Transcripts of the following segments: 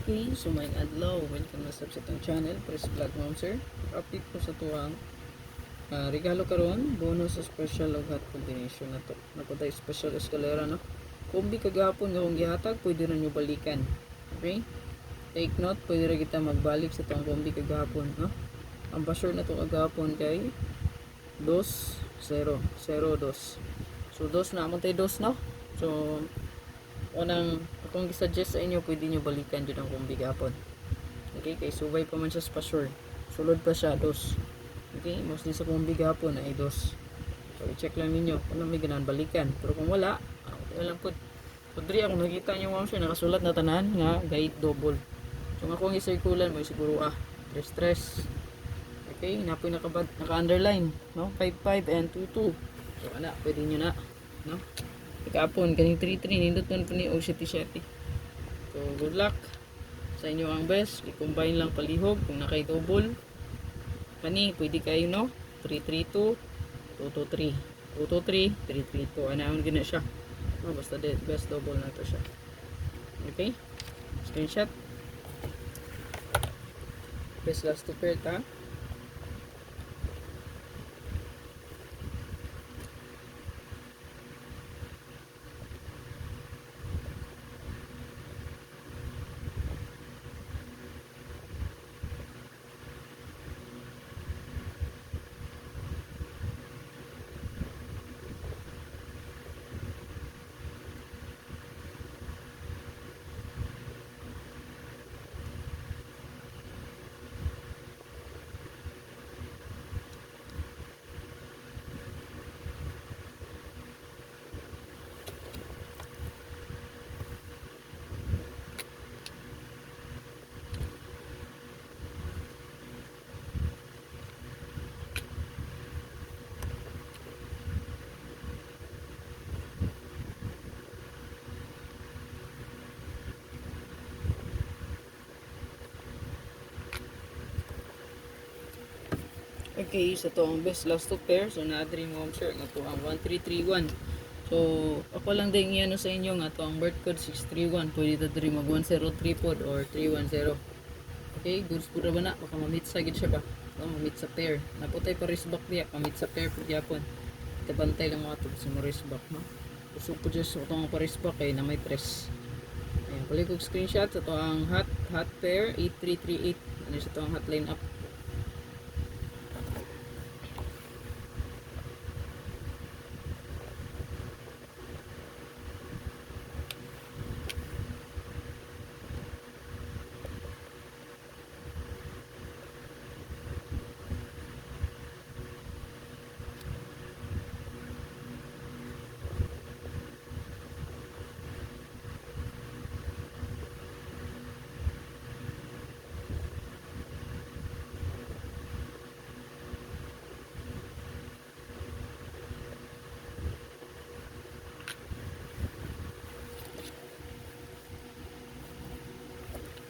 Okay, so may adlaw, welcome na sa itong channel, Press Vlog Mom Sir. Update ko sa tuwang regalo karon, bonus sa special og hot combination na to. Napunta special escalera no. Kung di kagahapon nga kung gihatag, pwede ra nyo balikan. Okay? Take note, pwede ra kita magbalik sa tuwang kung di kagahapon no. Ang basure na to kagahapon kay 2-0, 0-2. So 2 na amon tay 2 no. So unang akong gisuggest sa inyo, pwede nyo balikan dyan ang kumbi gapon. Okay, kay subay pa man siya sa pasure, sulod pa siya 2. Okay, mostly sa kumbi gapon ay 2. So i-check lang ninyo kung may ganahan balikan, pero kung wala, walang po. So diri ako nakita nyo ma'am siya nakasulat na tanan nga guide double. So nga kung i-circulan mo siguro 3-3. Okay, napoy naka-underline no, 5-5 and 2-2. So ana, pwede nyo na no. Kapon kaning 3-3 nindot man po ni og 7-7. So good luck sa inyo ang best. I-combine lang palihog kung nakay double. Kani pwede kayo no. 3-3-2, 2-2-3, 2-2-3, 3-3-2. Anaon gina siya. No, basta best double na to siya. Okay? Screenshot. Best last to pair ta. Okay, so to ang best last two pair. So na-dream home sir nga to ang 1331. So ako lang din iano sa inyo nga to ang birth code 631. Pwede ta diri mag 103 pod or 310. Okay, goods po ra ba na? Baka ma-meet sa gid siya ba? So ma-meet sa pair. Naputay pa wristback diya, ma-meet sa pair pud gyapon. Tabantay lang mga to sa mo wristback no. So po just to ang wristback kay na may 3. Ayan, pali kog screenshot sa to ang hot pair 8338. Ano sa to ang hot line up.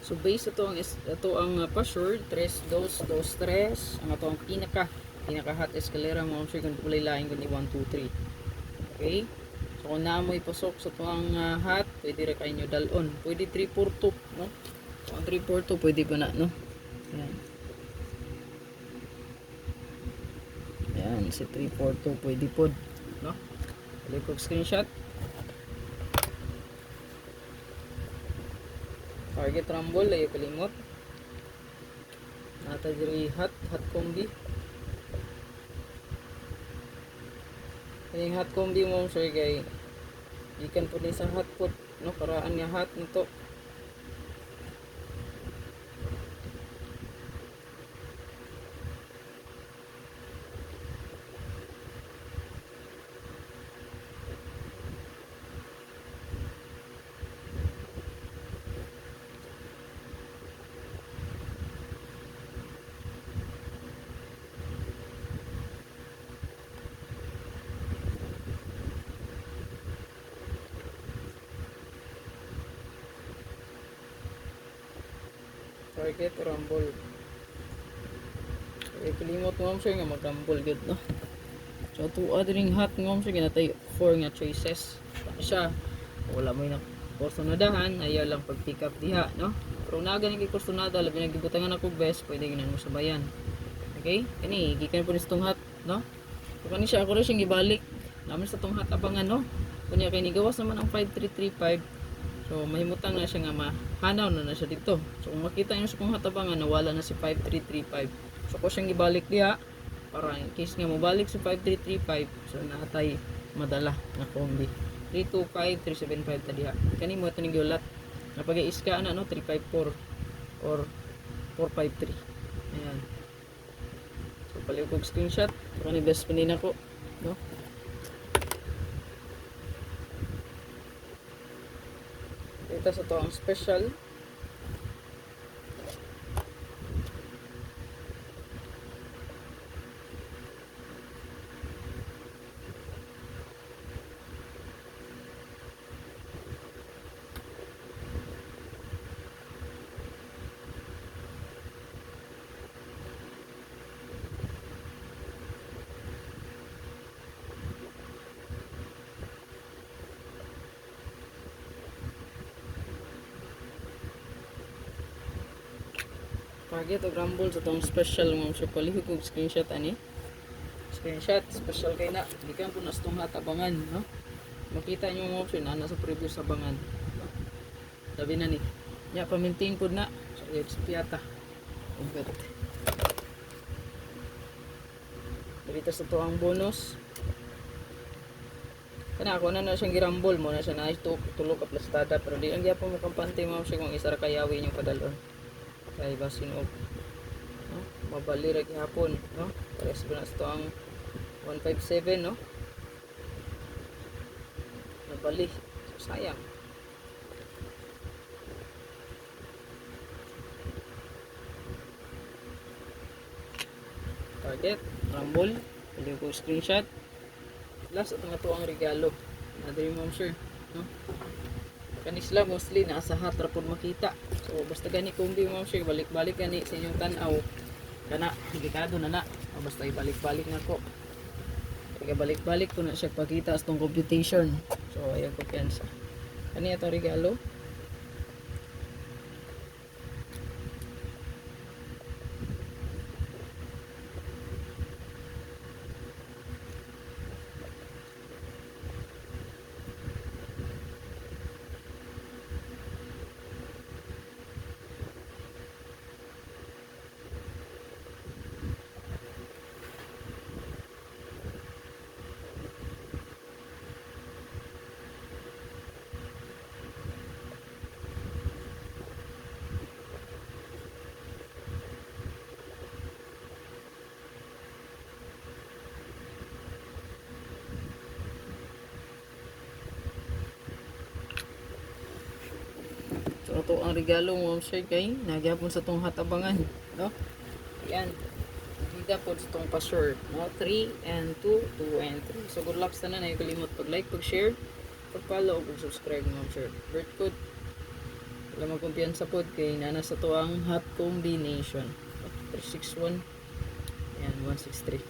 So base ito ang password 3-2-2-3 ang ato ang pinaka hot escalera mo sure kung kulay lain kundi 1-2-3. Okay? So kung naamoy pasok sa tuang hot, pwede ra kayo dalon. Pwede 3-4-2, no? So ang 3-4-2 pwede pa na, no? Ayan. Ayan, si 3-4-2 pwede pod, no? Pwede ko screenshot. Target rumble ay kalimot. Nata diri hot combi. Yung hot combi mo sir kay ikan po ni sa hot pot no paraan nga hot nito. Target rumble. Kaya kalimot mo sir nga mag-rumble good no. So to adring hot ngom sir ginatay 4 nga choices. Siya wala mo na kursonadahan ayaw lang pag pick up diha, no? Pero na gani kay kursonada labi na gibutangan ako best pwede ginan mo sabayan. Okay? Kani gikan po ni sa tunghat, no? So kani siya ako ra siyang gibalik naman sa tunghat abangan, no? Kunya kay ni gawas naman ang 5335. So mahimutang na siya nga mahanaw na siya dito. So kung makita niyo sa tunghat abangan nawala na si 5335. So ko siyang gibalik diha para in case nga mobalik sa 5335 so natay madala na kombi 325 375 ta diha kani mo ito ning giulat napag-iiska na no 354 or 453 ayan so paliw kog screenshot kani best pinin ako no ito sa to ang special target o rumble sa tong special mo so palihog kog screenshot ani screenshot special kay na gikan po nas tong hatabangan no makita niyo mo option ana sa previous abangan no? Sabi na ni nya pa-maintain pud na so XP ata ugat dito sa to ang bonus kana ako na siyang girambol mo na siya na tulog aplastada pero di ang gyapon mo kampante mo siya kung isa ra kayawi yung padalon kay basin og no mabali ra gihapon no pares ba na ito ang 157 no nabali so sayang target rumble pili ko screenshot last at nga to ang regalo na dream mom sure no kanisla mostly nasa hatra pod makita so basta gani kung di mo siya balik-balik gani sa inyong tanaw kana delikado na o basta ibalik-balik na ko kaya balik-balik ko na siya pagkita sa tong computation so ayaw ko piyansa kani ito regalo so ito ang regalo mo sir kay nagyapon sa tong hatabangan no yan bida po sa tong password no 3 and 2 2 and 3 so good luck sa na yung kalimot pag like pag share pag follow pag subscribe mo sir birth code wala magkumpiyansa po kay nana sa to ang hot combination 361 and 163